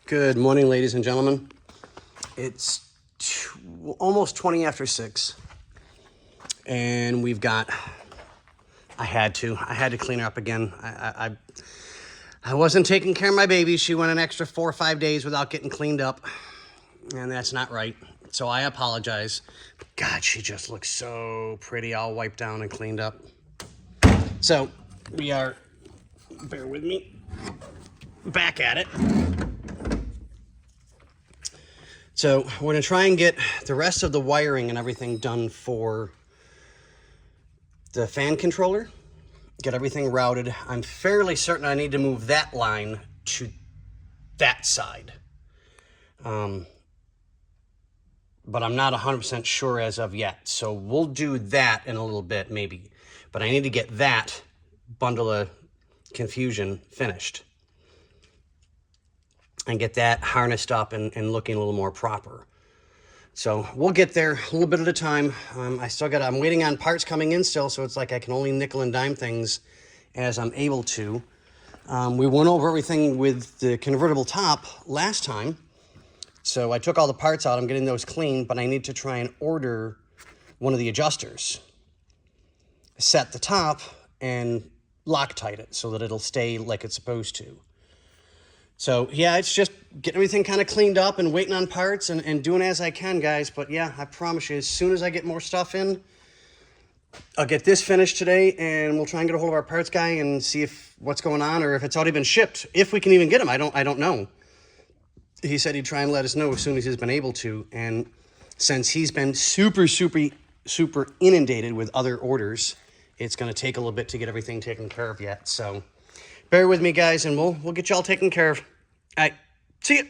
Good morning, ladies and gentlemen. It's almost 20 after 6, and we've got, I had to clean her up again. I wasn't taking care of my baby. She went an extra 4 or 5 days without getting cleaned up, and that's not right. So I apologize. God, she just looks so pretty, all wiped down and cleaned up. So we are, bear with me, back at it. So we're gonna try and get the rest of the wiring and everything done for the fan controller, get everything routed. I'm fairly certain I need to move that line to that side. But I'm not 100% sure as of yet. So we'll do that in a little bit, maybe. But I need to get that bundle of confusion finished and get that harnessed up and looking a little more proper. So we'll get there a little bit at a time. I'm waiting on parts coming in still, so it's like I can only nickel and dime things as I'm able to. We went over everything with the convertible top last time. So I took all the parts out, I'm getting those clean, but I need to try and order one of the adjusters. Set the top and Loctite it so that it'll stay like it's supposed to. So yeah, it's just getting everything kind of cleaned up and waiting on parts and doing as I can, guys. But yeah, I promise you, as soon as I get more stuff in, I'll get this finished today, and we'll try and get a hold of our parts guy and see if what's going on or if it's already been shipped. If we can even get them, I don't know. He said he'd try and let us know as soon as he's been able to. And since he's been super inundated with other orders, it's going to take a little bit to get everything taken care of yet. So bear with me, guys, and we'll get y'all taken care of. All right, see ya.